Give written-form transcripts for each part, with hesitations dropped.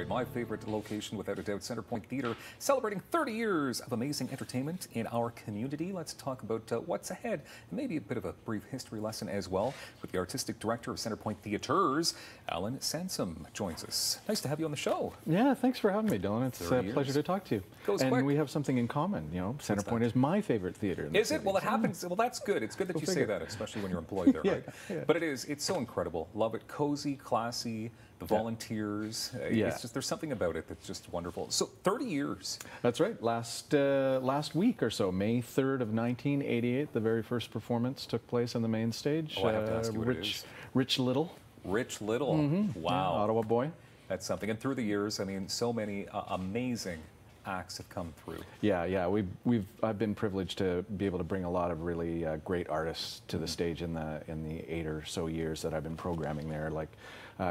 My favorite location, without a doubt, Centrepointe Theatre, celebrating 30 years of amazing entertainment in our community. Let's talk about what's ahead, and maybe a bit of a brief history lesson as well, with the artistic director of Centrepointe Theatres, Allan Sansom, joins us. Nice to have you on the show. Yeah, thanks for having me, Dylan. It's a pleasure to talk to you. Goes and quick. We have something in common. You know, Centrepointe is my favorite theatre. Is it? Well, it happens. Well, that's good. It's good that you say that, especially when you're employed there, right? Yeah. But it is. It's so incredible. Love it. Cozy, classy. The volunteers. It's just, there's something about it that's just wonderful. So 30 years. That's right. Last week or so, May 3rd of 1988, the very first performance took place on the main stage. Oh, I have to ask you what it is. Rich Little. Rich Little. Mm-hmm. Wow. Yeah, Ottawa boy. That's something. And through the years, I mean, so many amazing acts have come through. Yeah. I've been privileged to be able to bring a lot of really great artists to the stage in the 8 or so years that I've been programming there. Like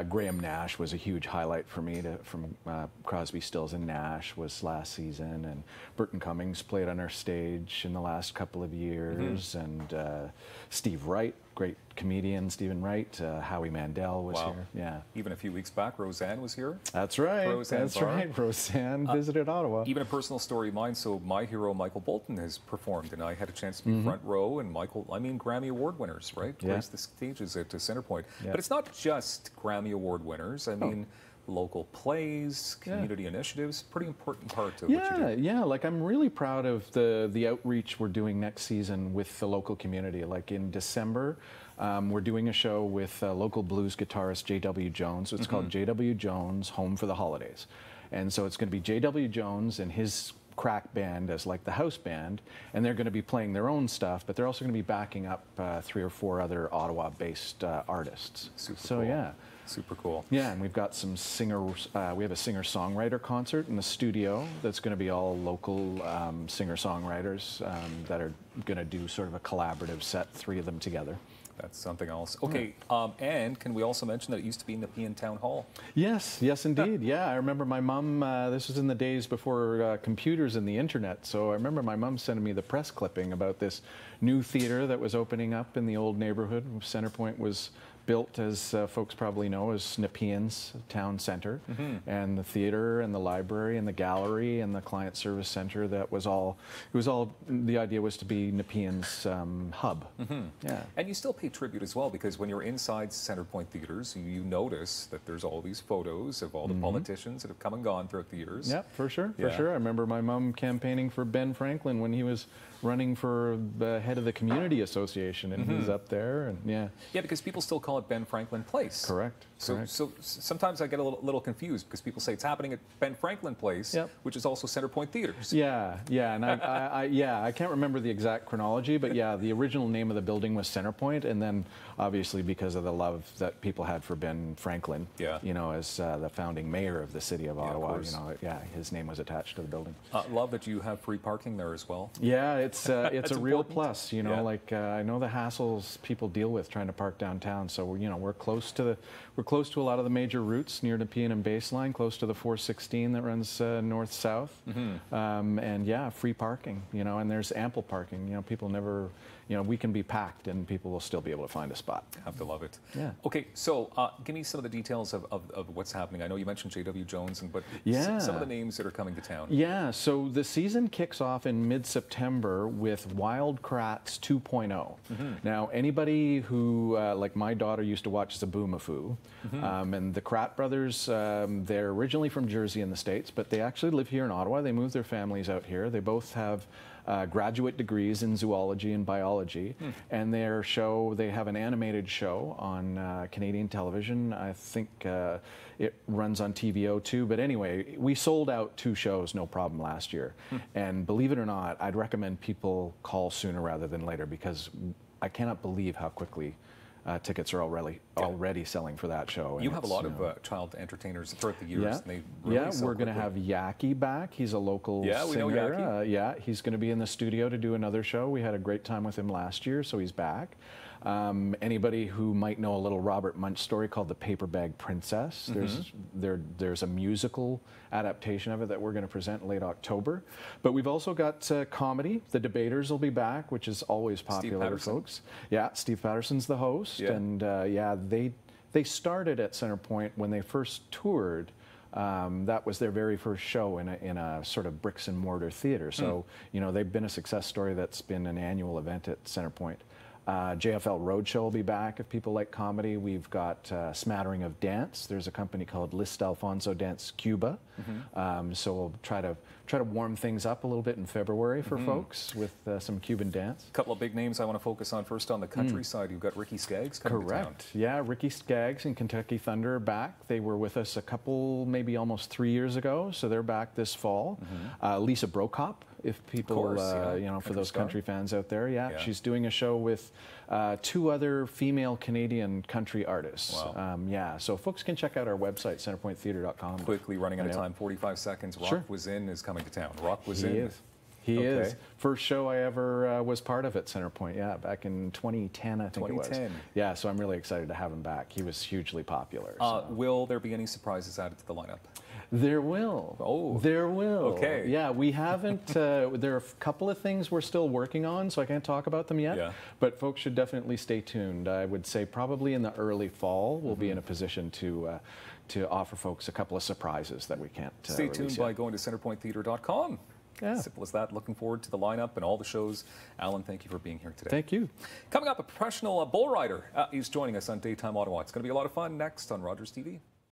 Graham Nash was a huge highlight for me. From Crosby, Stills and Nash was last season, and Burton Cummings played on our stage in the last couple of years, and Steve Wright, great comedian, Stephen Wright, Howie Mandel was here. Yeah. Even a few weeks back, Roseanne was here. That's right. Roseanne's That's right. Roseanne visited Ottawa. Even a personal story of mine. So my hero, Michael Bolton, has performed, and I had a chance to be front row. And Michael, I mean, Grammy Award winners, right? Grace the stages at Centrepointe. But it's not just Grammy Award winners. I mean, local plays, community initiatives, pretty important part of what you do. Yeah, like I'm really proud of the outreach we're doing next season with the local community. Like in December, we're doing a show with local blues guitarist J.W. Jones. It's called J.W. Jones Home for the Holidays. And so it's going to be J.W. Jones and his crack band as like the house band, and they're going to be playing their own stuff, but they're also going to be backing up 3 or 4 other Ottawa-based artists. Super cool. Yeah. Super cool. Yeah, and we've got some singers. We have a singer-songwriter concert in the studio that's going to be all local singer-songwriters that are going to do sort of a collaborative set, 3 of them together. That's something else. Okay, and can we also mention that it used to be in the Nepean Town Hall? Yes, indeed. Yeah, I remember my mom, this was in the days before computers and the internet, so I remember my mom sending me the press clipping about this new theater that was opening up in the old neighborhood. Centrepointe was built, as folks probably know, as Nepean's town center, and the theater and the library and the gallery and the client service center, that was all, the idea was to be Nepean's hub. Yeah. And you still pay tribute as well, because when you're inside Centrepointe Theatres, you notice that there's all these photos of all the politicians that have come and gone throughout the years. Yeah, for sure. I remember my mom campaigning for Ben Franklin when he was running for the head of the community association, and he's up there, and yeah, because people still call it Ben Franklin Place. Correct. So sometimes I get a little confused, because people say it's happening at Ben Franklin Place, which is also Centrepointe Theatres. Yeah, and I can't remember the exact chronology, but yeah, the original name of the building was Centrepointe, and then obviously because of the love that people had for Ben Franklin, you know, as the founding mayor of the city of Ottawa, you know, his name was attached to the building. Love that you have free parking there as well. Yeah, it's a real plus, you know. Like I know the hassles people deal with trying to park downtown, so you know we're close to a lot of the major routes near Nepean and Baseline, close to the 416 that runs north-south, and yeah, free parking, you know, and there's ample parking. You know, people never, you know, we can be packed and people will still be able to find a spot. Have to love it. Yeah. Okay, so give me some of the details of what's happening. I know you mentioned J.W. Jones, but some of the names that are coming to town. Yeah, so the season kicks off in mid-September with Wild Kratts 2.0. Now, anybody who, like my daughter used to watch Zaboomafoo, and the Kratt brothers, they're originally from Jersey in the States, but they actually live here in Ottawa. They moved their families out here. They both have graduate degrees in zoology and biology, and their show, they have an animated show on Canadian television. I think it runs on TVO too, but anyway, we sold out 2 shows, no problem, last year. And believe it or not, I'd recommend people call sooner rather than later, because I cannot believe how quickly tickets are already selling for that show. You have a lot of child entertainers throughout the years. And they we're going to have Yaki back. He's a local singer. We know Yaki. He's going to be in the studio to do another show. We had a great time with him last year, so he's back. Anybody who might know a little Robert Munch story called The Paper Bag Princess, there's a musical adaptation of it that we're going to present late October. But we've also got comedy. The Debaters will be back, which is always popular to folks. Yeah, Steve Patterson's the host, and yeah, they started at Centrepointe when they first toured That was their very first show in a sort of bricks and mortar theater. So, you know, they've been a success story that's been an annual event at Centrepointe. JFL Roadshow will be back if people like comedy. We've got a smattering of dance. There's a company called List Alfonso Dance Cuba. So we'll try to warm things up a little bit in February for folks with some Cuban dance. A couple of big names I want to focus on. First on the country side, you've got Ricky Skaggs coming to town. Yeah, Ricky Skaggs and Kentucky Thunder are back. They were with us a couple, maybe almost 3 years ago, so they're back this fall. Lisa Brokop, if people, you know, for those country fans out there, she's doing a show with 2 other female Canadian country artists. Wow. Yeah, so folks can check out our website, centrepointetheatre.com. Quickly, running out of time, 45 seconds. Rock Was In is coming to town. Rock Was In. He is. First show I ever was part of at Centrepointe, back in 2010, I think it was. Yeah, so I'm really excited to have him back. He was hugely popular. Will there be any surprises added to the lineup? There will. Oh. There will. Okay. Yeah, we haven't, there are a couple of things we're still working on, so I can't talk about them yet. But folks should definitely stay tuned. I would say probably in the early fall, we'll be in a position to offer folks a couple of surprises that we can't Stay tuned by going to centrepointetheatre.com. Simple as that. Looking forward to the lineup and all the shows. Allan, thank you for being here today. Thank you. Coming up, a professional bull rider is joining us on Daytime Ottawa. It's going to be a lot of fun next on Rogers TV.